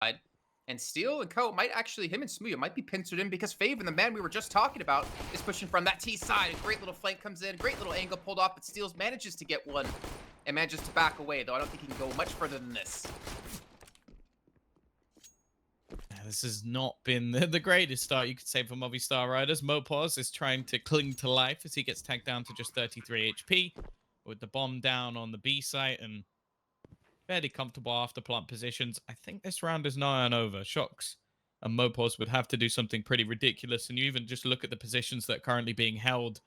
And Steel and Co might actually, him and Smooya might be pincered in because Faven, the man we were just talking about, is pushing from that T side. A great little flank comes in, great little angle pulled off, but Steels manages to get one and manages to back away, though I don't think he can go much further than this. This has not been the greatest start, you could say, for Movistar Riders. Mopos is trying to cling to life as he gets tagged down to just 33 HP with the bomb down on the B site and fairly comfortable after plant positions. I think this round is nigh on over. Shocks and Mopos would have to do something pretty ridiculous, and you even just look at the positions that are currently being held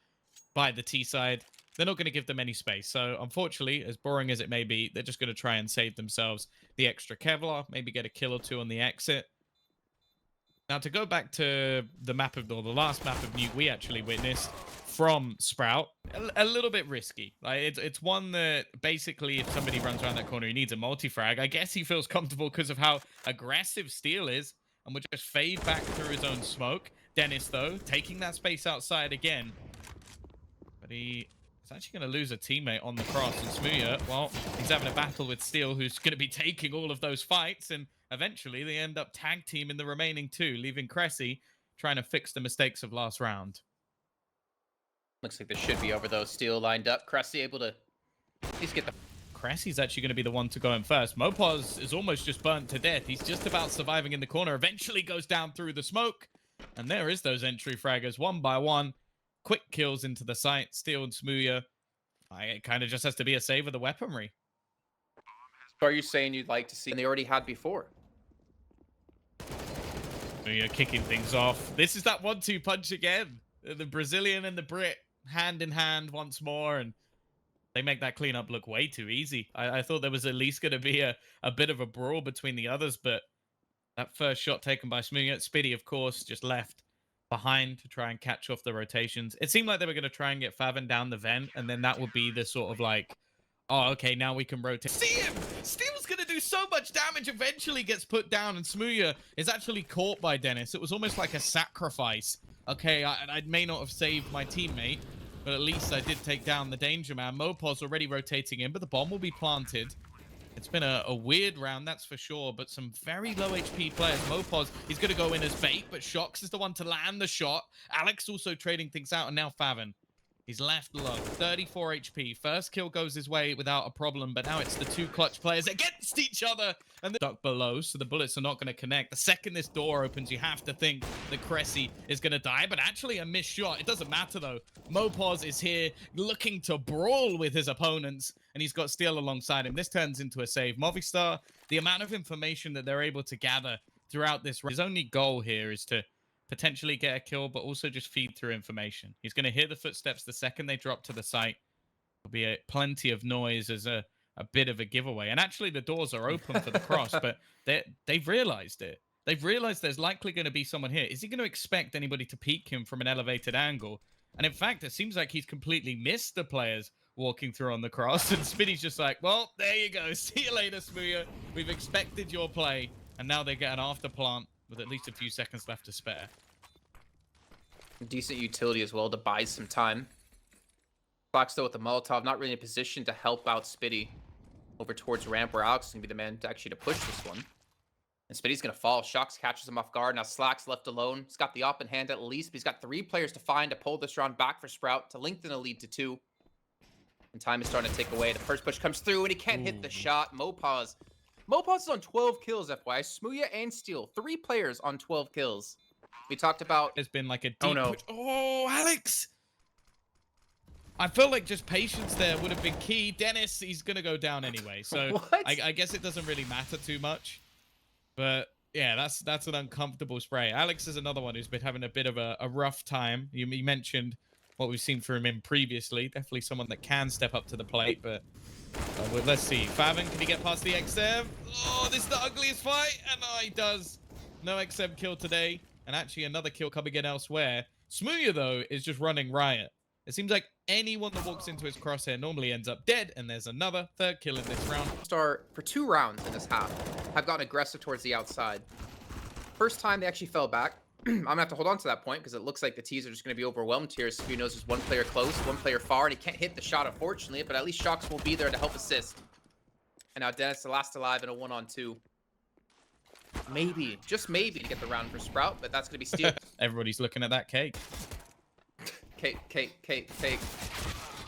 by the T side. They're not going to give them any space. So, unfortunately, as boring as it may be, they're just going to try and save themselves the extra Kevlar, maybe get a kill or two on the exit. Now, to go back to the map of the last map of Nuke we actually witnessed from Sprout, a little bit risky. Like it's one that basically, if somebody runs around that corner, he needs a multi-frag. I guess he feels comfortable because of how aggressive Steel is, and would just fade back through his own smoke. Dennis, though, taking that space outside again, but he is actually going to lose a teammate on the cross. And Smooya, well, he's having a battle with Steel, who's going to be taking all of those fights, and eventually, they end up tag teaming the remaining two, leaving Cressy trying to fix the mistakes of last round. Looks like this should be over, though. Steel lined up. Cressy able to at least get the... Cressy's actually going to be the one to go in first. Mopos is almost just burnt to death. He's just about surviving in the corner. Eventually goes down through the smoke. And there is those entry fraggers, one by one. Quick kills into the site. Steel and Smooya. It kind of just has to be a save of the weaponry. So are you saying you'd like to see... And they already had before. Smooya kicking things off. This is that 1-2 punch again. The Brazilian and the Brit hand in hand once more, and they make that cleanup look way too easy. I thought there was at least going to be a bit of a brawl between the others, but that first shot taken by Smooya, Spiddy, of course, just left behind to try and catch off the rotations. It seemed like they were going to try and get Faven down the vent, and then that would be the sort of like, oh, okay, now we can rotate. See him! Steel's going to do so much damage, eventually gets put down, and Smooya is actually caught by Dennis. It was almost like a sacrifice. Okay, I may not have saved my teammate, but at least I did take down the danger man. Mopos already rotating in, but the bomb will be planted. It's been a weird round, that's for sure, but some very low HP players. Mopos, he's going to go in as bait, but Shocks is the one to land the shot. Alex also trading things out, and now Faven. He's left low, 34 HP. First kill goes his way without a problem, but now it's the two clutch players against each other. And they're stuck below, so the bullets are not going to connect. The second this door opens, you have to think that Cressy is going to die, but actually a missed shot. It doesn't matter, though. Mopos is here looking to brawl with his opponents, and he's got Steel alongside him. This turns into a save. Movistar, the amount of information that they're able to gather throughout this, his only goal here is to potentially get a kill, but also just feed through information. He's going to hear the footsteps the second they drop to the site. There'll be plenty of noise as a bit of a giveaway. And actually, the doors are open for the cross, but they've realized it. They've realized there's likely going to be someone here. Is he going to expect anybody to peek him from an elevated angle? And in fact, it seems like he's completely missed the players walking through on the cross. And Spinny's just like, well, there you go. See you later, Smooya. We've expected your play. And now they get an after plant with at least a few seconds left to spare. Decent utility as well to buy some time. Clock still with the Molotov, not really in a position to help out Spiddy over towards ramp, where Alex is going to be the man to actually to push this one. And Spiddy's going to fall. Shocks catches him off guard. Now Slack's left alone. He's got the op in hand at least, but he's got 3 players to find to pull this round back for Sprout to lengthen a lead to 2. And time is starting to tick away. The first push comes through, and he can't hit the shot. Mopos is on 12 kills, FYI. Smooya and Steel, 3 players on 12 kills. We talked about... There's been like a deep push. Oh, Alex! I felt like just patience there would have been key. Dennis, he's going to go down anyway. So I guess it doesn't really matter too much. But yeah, that's an uncomfortable spray. Alex is another one who's been having a bit of a rough time. You mentioned what we've seen from him previously. Definitely someone that can step up to the plate, but... well, let's see. Faven, can he get past the XM? Oh, this is the ugliest fight. And he does. No XM kill today. And actually another kill coming in elsewhere. Smooya, though, is just running riot. It seems like anyone that walks into his crosshair normally ends up dead. And there's another 3rd kill in this round. Star, for 2 rounds in this half, have gotten aggressive towards the outside. First time they actually fell back. I'm going to have to hold on to that point because it looks like the T's are just going to be overwhelmed here. So he knows there's 1 player close, 1 player far, and he can't hit the shot, unfortunately. But at least Shocks will be there to help assist. And now Dennis, the last alive in a 1-on-2. maybe, just maybe, to get the round for Sprout, but that's going to be Steel. Everybody's looking at that cake. Cake.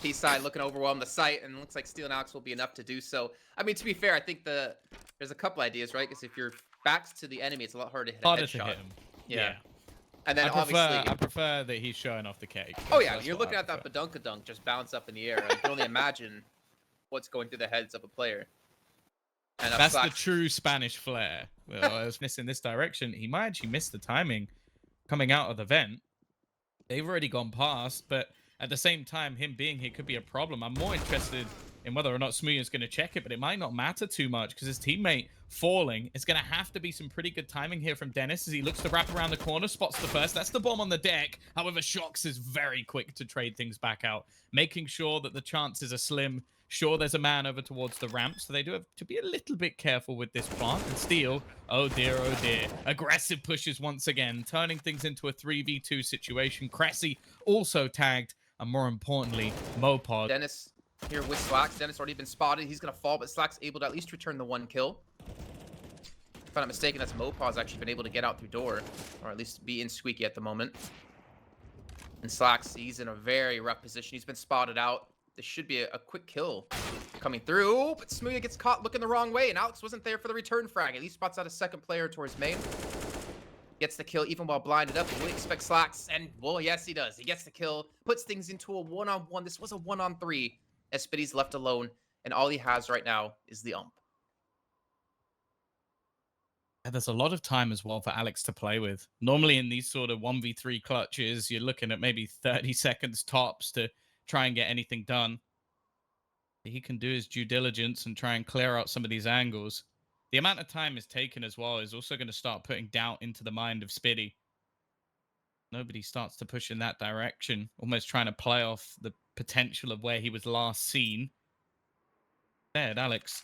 T-side looking overwhelmed the site, and it looks like Steel and Alex will be enough to do so. I mean, to be fair, I think there's a couple ideas, right? Because if you're backs to the enemy, it's a lot harder to hit a Harder headshot. to hit him. Yeah. And then I prefer that he's showing off the cake. Oh yeah, you're looking at that badunkadunk just bounce up in the air. I can only imagine what's going through the heads of a player. And that's the true Spanish flair. Well, I was missing this direction. He might actually miss the timing coming out of the vent. They've already gone past, but at the same time, him being here could be a problem. I'm more interested in whether or not Smooya's going to check it, but it might not matter too much because his teammate falling is going to have to be some pretty good timing here from Dennis as he looks to wrap around the corner, spots the first. That's the bomb on the deck. However, Shox is very quick to trade things back out, making sure that the chances are slim. Sure, there's a man over towards the ramp, so they do have to be a little bit careful with this plant. And Steel, oh dear, aggressive pushes once again, turning things into a 3v2 situation. Cressy also tagged, and more importantly, Mopod. Dennis here with Slacks. Dennis already been spotted. He's going to fall, but Slacks able to at least return the 1 kill. If I'm not mistaken, that's Mopod's actually been able to get out through door, or at least be in Squeaky at the moment. And Slacks, he's in a very rough position. He's been spotted out. This should be a quick kill coming through. Oh, but Smooya gets caught looking the wrong way, and Alex wasn't there for the return frag. At least spots out a second player towards main. Gets the kill even while blinded up. You would expect Slacks, and well, yes, he does. He gets the kill, puts things into a one-on-one. This was a 1-on-3 as Spitty's left alone, and all he has right now is the ump. There's a lot of time as well for Alex to play with. Normally in these sort of 1v3 clutches, you're looking at maybe 30 seconds tops to try and get anything done. He can do his due diligence and try and clear out some of these angles. The amount of time is taken as well is also going to start putting doubt into the mind of Spitty. Nobody starts to push in that direction, almost trying to play off the potential of where he was last seen. There, Alex.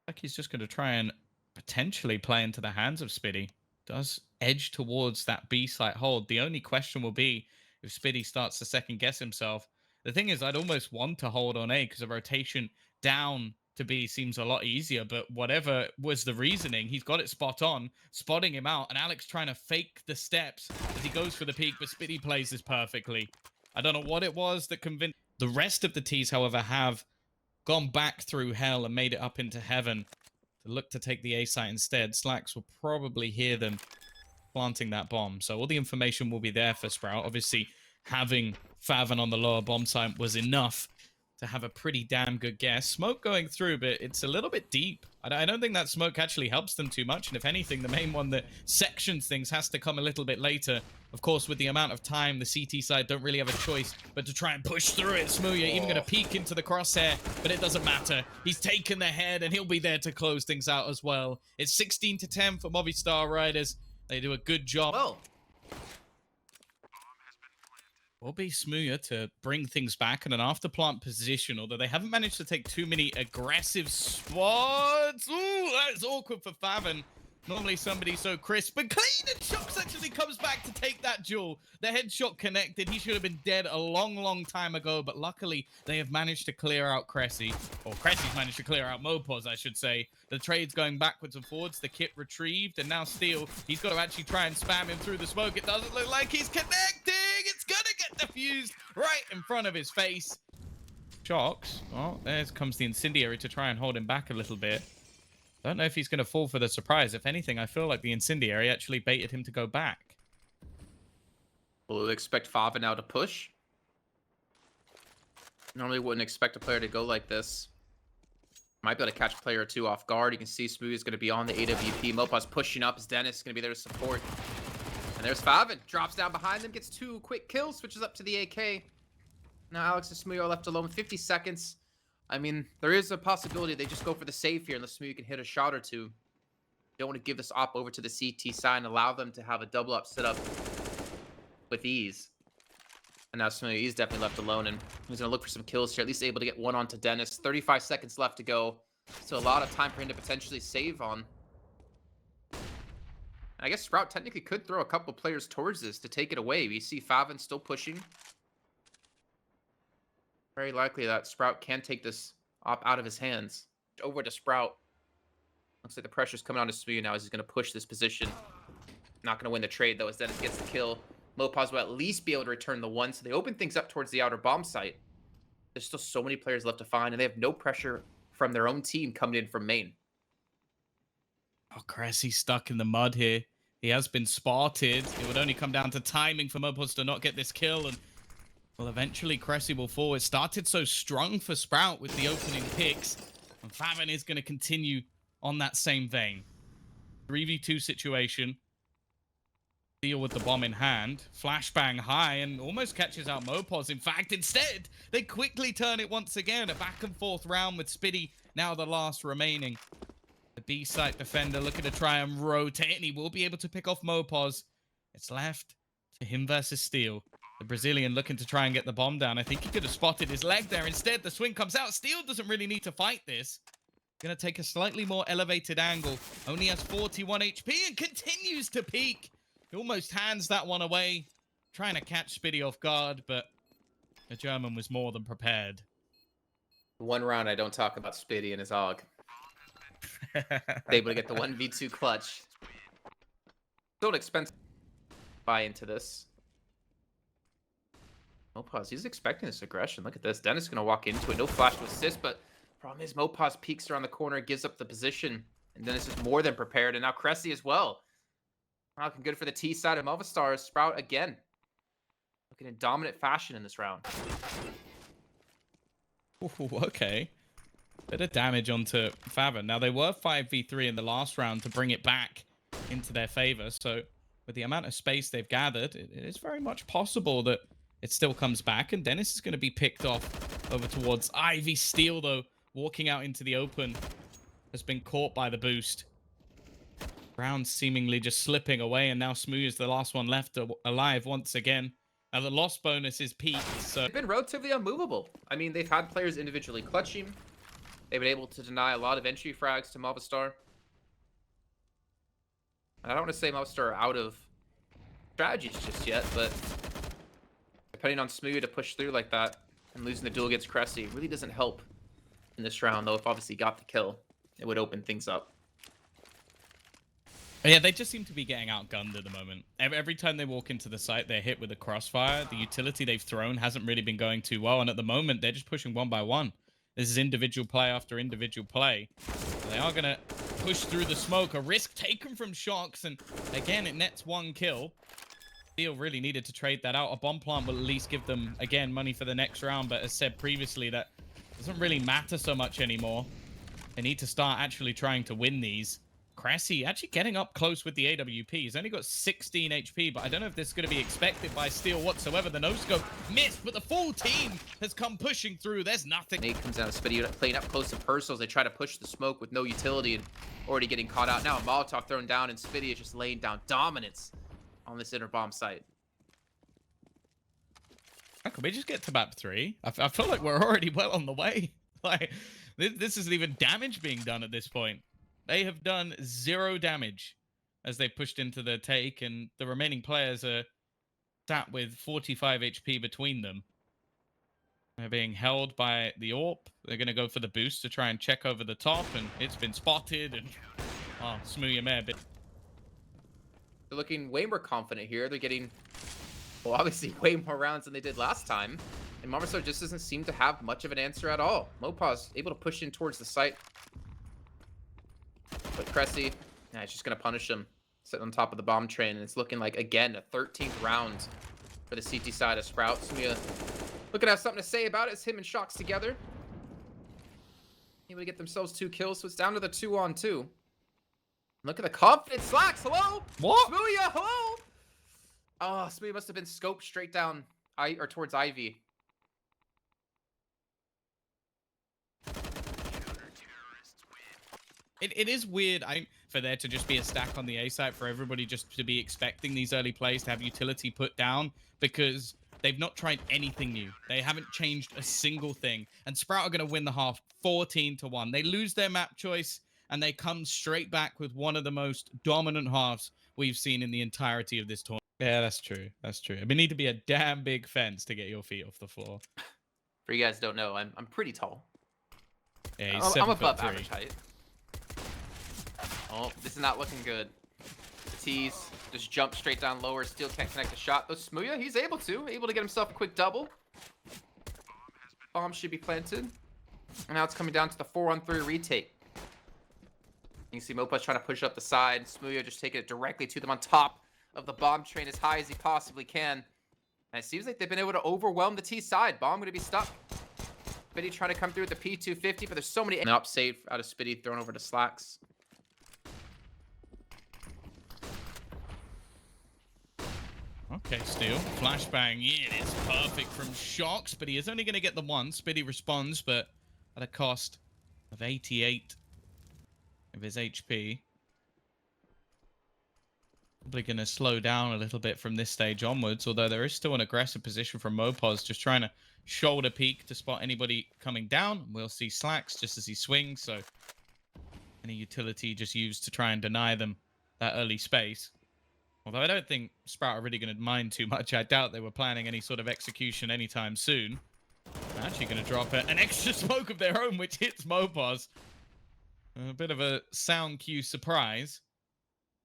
Like he's just going to try and potentially play into the hands of Spitty. Does edge towards that B site hold. The only question will be if Spitty starts to second guess himself. The thing is, I'd almost want to hold on A because a rotation down to B seems a lot easier, but whatever was the reasoning, he's got it spot on, spotting him out, and Alex trying to fake the steps as he goes for the peak, but Spitty plays this perfectly. I don't know what it was that convinced. The rest of the T's, however, have gone back through hell and made it up into heaven to look to take the A site instead. Slacks will probably hear them planting that bomb, so all the information will be there for Sprout. Obviously, having Faven on the lower bomb site was enough to have a pretty damn good guess. Smoke going through, but it's a little bit deep. I don't think that smoke actually helps them too much, and if anything, the main one that sections things has to come a little bit later. Of course, with the amount of time, the CT side don't really have a choice but to try and push through it. Smooya even going to peek into the crosshair, but it doesn't matter. He's taken the head, and he'll be there to close things out as well. It's 16-10 for Movistar Riders. They do a good job. Well, Will be Smooya to bring things back in an after-plant position, although they haven't managed to take too many aggressive spots. Ooh, that is awkward for Faven. Normally somebody so crisp, but clean, and Shox actually comes back to take that duel. The headshot connected. He should have been dead a long, long time ago, but luckily they have managed to clear out Cressy, or Cressy's managed to clear out Mopos, I should say. The trade's going backwards and forwards, the kit retrieved, and now Steel, he's got to actually try and spam him through the smoke. It doesn't look like he's connecting. It's gonna get defused right in front of his face. Shox, well, there comes the incendiary to try and hold him back a little bit. Don't know if he's going to fall for the surprise. If anything, I feel like the incendiary actually baited him to go back. we'll expect Faven now to push. Normally wouldn't expect a player to go like this. Might be able to catch a player or two off guard. You can see Smooth is going to be on the AWP. Mopa's pushing up. As Dennis is going to be there to support. And there's Faven. Drops down behind them. Gets 2 quick kills. Switches up to the AK. Now Alex and Smooth are left alone with 50 seconds. I mean, there is a possibility they just go for the save here unless Smooth can hit a shot or two. Don't want to give this op over to the CT side and allow them to have a double up set up with ease. And now Smooth, he's definitely left alone, and he's going to look for some kills here, at least able to get one onto Dennis. 35 seconds left to go. So a lot of time for him to potentially save on. I guess Sprout technically could throw a couple players towards this to take it away. We see Faven still pushing. Very likely that Sprout can take this op out of his hands. Over to Sprout. Looks like the pressure's coming on to Smu now as he's going to push this position. Not going to win the trade, though, as Dennis gets the kill. Mopaz will at least be able to return the one, so they open things up towards the outer bomb site. There's still so many players left to find, and they have no pressure from their own team coming in from main. Oh, Cressy's stuck in the mud here. He has been spotted. It would only come down to timing for Mopaz to not get this kill, and well, eventually Cressy will fall. It started so strong for Sprout with the opening picks, and Favin is going to continue on that same vein. 3v2 situation. Deal with the bomb in hand. Flashbang high and almost catches out Mopaz. In fact, instead, they quickly turn it once again. A back and forth round with Spitty, now the last remaining. The B-site defender looking to try and rotate, and he will be able to pick off Mopaz. It's left to him versus Steel. The Brazilian looking to try and get the bomb down. I think he could have spotted his leg there. Instead, the swing comes out. Steel doesn't really need to fight this. Gonna take a slightly more elevated angle. Only has 41 HP and continues to peek. He almost hands that one away. Trying to catch Spitty off guard, but the German was more than prepared. One round I don't talk about Spitty and his AUG. Able to get the 1v2 clutch. Don't expensive buy into this. Mopaz, he's expecting this aggression. Look at this. Dennis is going to walk into it. No flash to assist, but problem is Mopaz peeks around the corner, gives up the position, and Dennis is more than prepared, and now Cressy as well. Looking good for the T side of Movistar. Sprout again. Looking in dominant fashion in this round. Ooh, okay. Bit of damage onto Favin. Now, they were 5v3 in the last round to bring it back into their favor. So, with the amount of space they've gathered, it is very much possible that it still comes back. And Dennis is going to be picked off over towards Ivy. Steel, though, walking out into the open, has been caught by the boost. Brown seemingly just slipping away, and now Smooth is the last one left alive once again. Now, the loss bonus is peaked, so... They've been relatively unmovable. I mean, they've had players individually clutching. They've been able to deny a lot of entry frags to Movistar. I don't want to say Movistar are out of strategies just yet, but depending on Smooth to push through like that and losing the duel against Cressy really doesn't help in this round, though. If obviously got the kill, it would open things up. Yeah, they just seem to be getting outgunned at the moment. Every time they walk into the site, they're hit with a crossfire. The utility they've thrown hasn't really been going too well, and at the moment, they're just pushing one by one. This is individual play after individual play. They are going to push through the smoke. A risk taken from Shocks, and again, it nets one kill. Steel really needed to trade that out. A bomb plant will at least give them, again, money for the next round, but as said previously, that doesn't really matter so much anymore. They need to start actually trying to win these. Cressy actually getting up close with the AWP. He's only got 16 HP, but I don't know if this is going to be expected by Steel whatsoever. The no-scope missed, but the full team has come pushing through. There's nothing. Nate comes down to Spitty, playing up close to personals. They try to push the smoke with no utility and already getting caught out. Now a Molotov thrown down, and Spitty is just laying down dominance on this inner bomb site. Can we just get to map 3? I feel like we're already well on the way. Like, this isn't even damage being done at this point. They have done 0 damage as they pushed into the take, and the remaining players are sat with 45 HP between them. They're being held by the AWP. They're going to go for the boost to try and check over the top, and it's been spotted, and oh, Smooth Mare. They're looking way more confident here. They're getting, well, obviously way more rounds than they did last time, and Movistar just doesn't seem to have much of an answer at all. Mopaz able to push in towards the site. But Cressy, yeah, it's just going to punish him. Sitting on top of the bomb train. And it's looking like, again, a 13th round for the CT side of Sprout. Smia looking to have something to say about it. It's him and Shocks together. Able to get themselves 2 kills. So it's down to the 2-on-2. Look at the confidence. Slacks, hello? What? Smooya, hello? Oh, Smooya must have been scoped straight down or towards Ivy. It is weird for there to just be a stack on the A site, for everybody just to be expecting these early plays to have utility put down, because they've not tried anything new. They haven't changed a single thing. And Sprout are going to win the half 14-1. They lose their map choice, and they come straight back with one of the most dominant halves we've seen in the entirety of this tournament. Yeah, that's true. That's true. It would need to be a damn big fence to get your feet off the floor. For you guys don't know, I'm pretty tall. Yeah, he's I'm above 7'3". average height. Oh, this is not looking good. The T's just jump straight down lower. Still can't connect the shot. Though Smooya, he's able to get himself a quick double. Bomb should be planted. And now it's coming down to the 4-on-3 retake. You can see Mopa's trying to push up the side. Smooya just taking it directly to them on top of the bomb train as high as he possibly can. And it seems like they've been able to overwhelm the T side. Bomb going to be stuck. Spitty trying to come through with the P250, but there's so many. An up save out of Spitty, thrown over to Slacks. Okay, Steel. Flashbang in. It's perfect from Shocks, but he is only going to get the one. Spitty responds, but at a cost of 88 of his HP. Probably going to slow down a little bit from this stage onwards, although there is still an aggressive position from Mopaz, just trying to shoulder peek to spot anybody coming down. We'll see Slacks just as he swings, so any utility just used to try and deny them that early space. Although I don't think Sprout are really going to mind too much. I doubt they were planning any sort of execution anytime soon. They're actually going to drop an extra smoke of their own, which hits Mopaz. A bit of a sound cue surprise.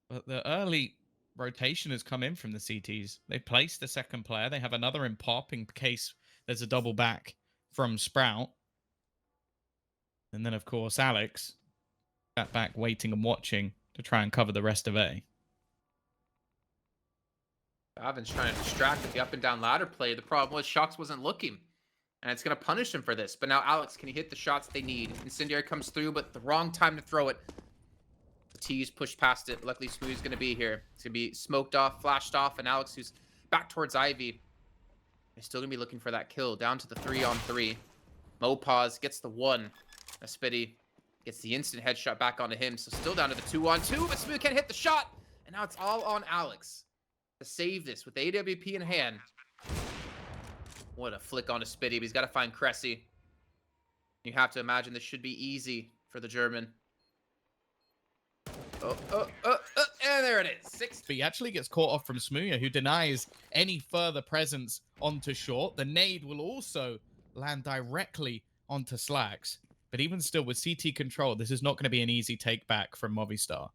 But the early rotation has come in from the CTs. They placed the second player. They have another in pop in case there's a double back from Sprout. And then, of course, Alex sat back waiting and watching to try and cover the rest of A. Bavin's trying to distract with the up and down ladder play. The problem was Shocks wasn't looking. And it's going to punish him for this. But now Alex, can he hit the shots they need? Incendiary comes through, but the wrong time to throw it. The T's pushed past it. Luckily, Smooth's going to be here. It's going to be smoked off, flashed off, and Alex, who's back towards Ivy, is still going to be looking for that kill. Down to the 3-on-3. Mopaz gets the 1. Spitty gets the instant headshot back onto him. So still down to the 2-on-2, but Smooth can't hit the shot. And now it's all on Alex to save this with the AWP in hand. What a flick onto Spitty, but he's got to find Cressy. You have to imagine this should be easy for the German. And there it is. 6. But he actually gets caught off from Smooya, who denies any further presence onto short. The nade will also land directly onto Slacks. But even still, with CT control, this is not going to be an easy take back from Movistar.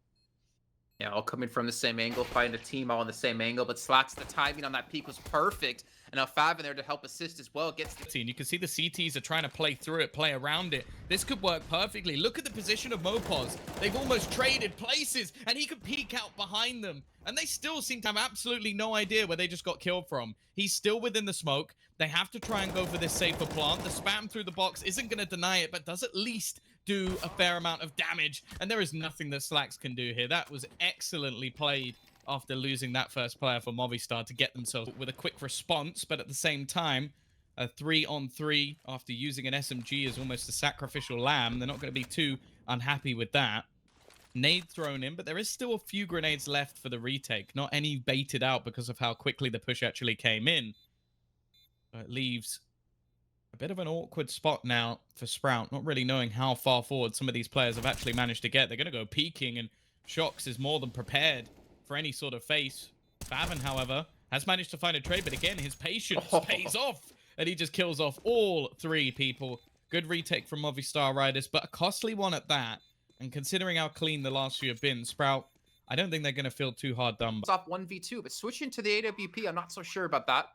Yeah, all coming from the same angle, fighting a team all in the same angle, but Slacks, the timing on that peak was perfect. And now Fav in there to help assist as well. Gets the... And you can see the CTs are trying to play through it, play around it. This could work perfectly. Look at the position of Mopaz. They've almost traded places, and he could peek out behind them. And they still seem to have absolutely no idea where they just got killed from. He's still within the smoke. They have to try and go for this safer plant. The spam through the box isn't going to deny it, but does at least do a fair amount of damage. And there is nothing that Slacks can do here. That was excellently played after losing that first player for Movistar to get themselves with a quick response. But at the same time, a 3-on-3 after using an SMG is almost a sacrificial lamb. They're not going to be too unhappy with that. Nade thrown in, but there is still a few grenades left for the retake. Not any baited out because of how quickly the push actually came in. It leaves a bit of an awkward spot now for Sprout, not really knowing how far forward some of these players have actually managed to get. They're going to go peeking, and Shocks is more than prepared for any sort of face. Favin, however, has managed to find a trade, but again, his patience pays off, and he just kills off all 3 people. Good retake from Movistar Riders, but a costly one at that. And considering how clean the last few have been, Sprout, I don't think they're going to feel too hard done. It's off 1v2, but switching to the AWP, I'm not so sure about that.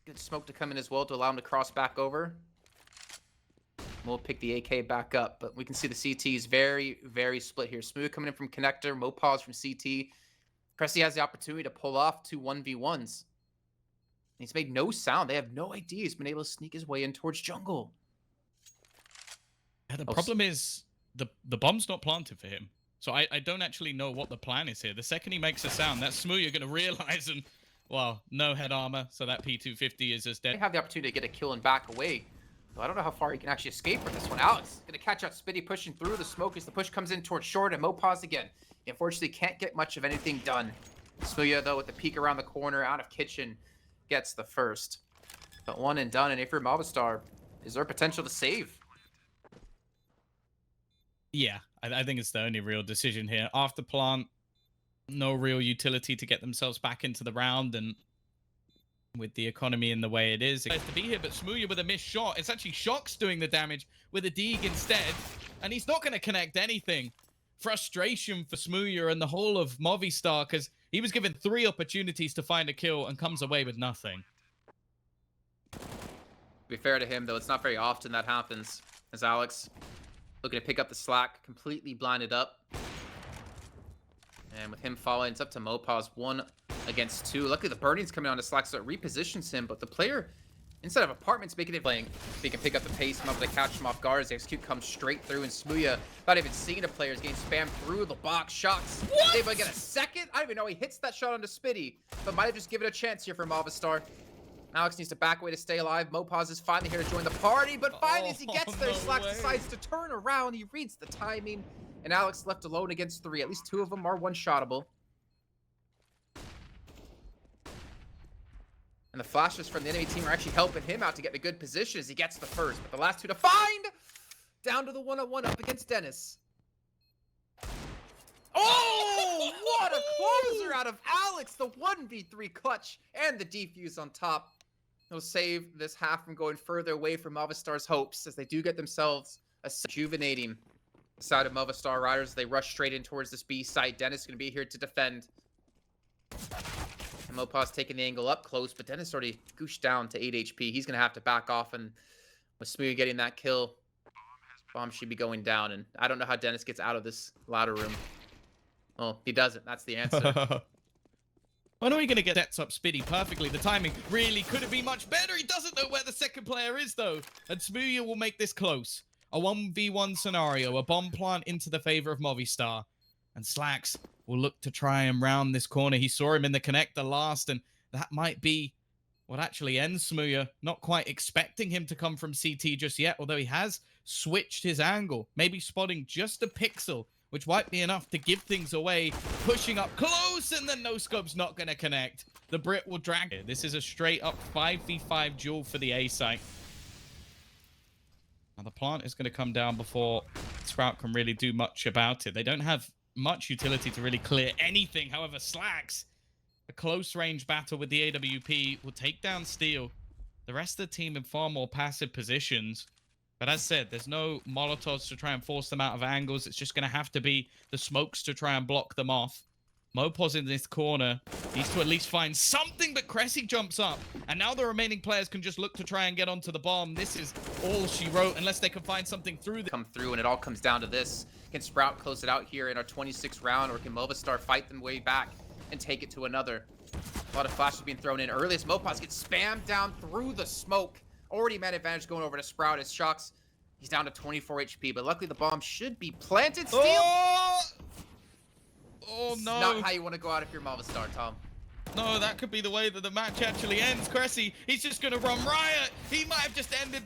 Good smoke to come in as well to allow him to cross back over. We'll pick the AK back up, but we can see the CTs very, very split here. Smooth coming in from connector, Mopaz from CT. Cressy has the opportunity to pull off 2 1v1s. He's made no sound. They have no idea he's been able to sneak his way in towards jungle. Yeah, the problem is the bomb's not planted for him. So I don't actually know what the plan is here. The second he makes a sound, that Smooth you're going to realize, and, well, no head armor, so that P250 is just dead. They have the opportunity to get a kill and back away. So I don't know how far he can actually escape from this one. Alex going to catch out Spitty pushing through the smoke as the push comes in towards short, and Mopaz again. He unfortunately can't get much of anything done. Smooya, though, with the peek around the corner, out of kitchen, gets the first. But one and done, and if you're Movistar, is there potential to save? Yeah, I think it's the only real decision here. After plant, no real utility to get themselves back into the round, and with the economy in the way it is, it's to be here, but Smooya with a missed shot. It's actually Shocks doing the damage with a Deeg instead, and he's not going to connect anything. frustration for Smooya and the whole of Movistar, because he was given 3 opportunities to find a kill and comes away with nothing. To be fair to him, though, it's not very often that happens. As Alex looking to pick up the slack, completely blinded up. And with him falling, it's up to Mopaz 1 against 2. Luckily, the burning's coming on to slack, so it repositions him. But the player, instead of apartments, making it playing, he can pick up the pace, able to catch him off guard as the execute comes straight through. And Smooya, not even seeing a player, is getting spammed through the box. Shots. What? Able to get a second? I don't even know. He hits that shot onto Spitty, but might have just given it a chance here for Movistar. Alex needs to back away to stay alive. Mopaz is finally here to join the party, but finally as he gets there, Slack decides to turn around. He reads the timing, and Alex left alone against 3. At least 2 of them are one-shottable. And the flashes from the enemy team are actually helping him out to get in a good position as he gets the first. But the last 2 to find! Down to the 1-on-1 up against Dennis. Oh, what a closer out of Alex! The 1v3 clutch and the defuse on top. He'll save this half from going further away from Movistar's hopes as they do get themselves a rejuvenating side of Movistar Riders. They rush straight in towards this B site. Dennis is going to be here to defend. And Mopaz taking the angle up close, but Dennis already gooshed down to 8 HP. He's going to have to back off, and with Smooya getting that kill, bomb should be going down. And I don't know how Dennis gets out of this ladder room. Well, he doesn't. That's the answer. When are we going to get sets up Spitty perfectly? The timing really couldn't be much better. He doesn't know where the second player is, though. And Smooya will make this close. A 1v1 scenario, a bomb plant into the favor of Movistar. And Slacks will look to try and round this corner. He saw him in the connector last, and that might be what actually ends Smooya. Not quite expecting him to come from CT just yet, although he has switched his angle. Maybe spotting just a pixel, which might be enough to give things away. Pushing up close, and the no-scope's not going to connect. The Brit will drag it. This is a straight-up 5v5 duel for the A site. Now, the plant is going to come down before Sprout can really do much about it. They don't have much utility to really clear anything. However, Slacks, a close-range battle with the AWP, will take down Steel. The rest of the team in far more passive positions. But as said, there's no Molotovs to try and force them out of angles. It's just going to have to be the smokes to try and block them off. Mopaz in this corner needs to at least find something, but Cressy jumps up. And now the remaining players can just look to try and get onto the bomb. This is all she wrote, unless they can find something through. Come through, and it all comes down to this. Can Sprout close it out here in our 26th round, or can Movistar fight them way back and take it to another? A lot of flashes being thrown in early as Mopaz gets spammed down through the smoke. Already man advantage going over to Sprout as Shocks. He's down to 24 HP, but luckily the bomb should be planted. Steel! Oh no. Not how you want to go out if you're Movistar, Tom. No, that could be the way that the match actually ends. Cressy, he's just going to run riot. He might have just ended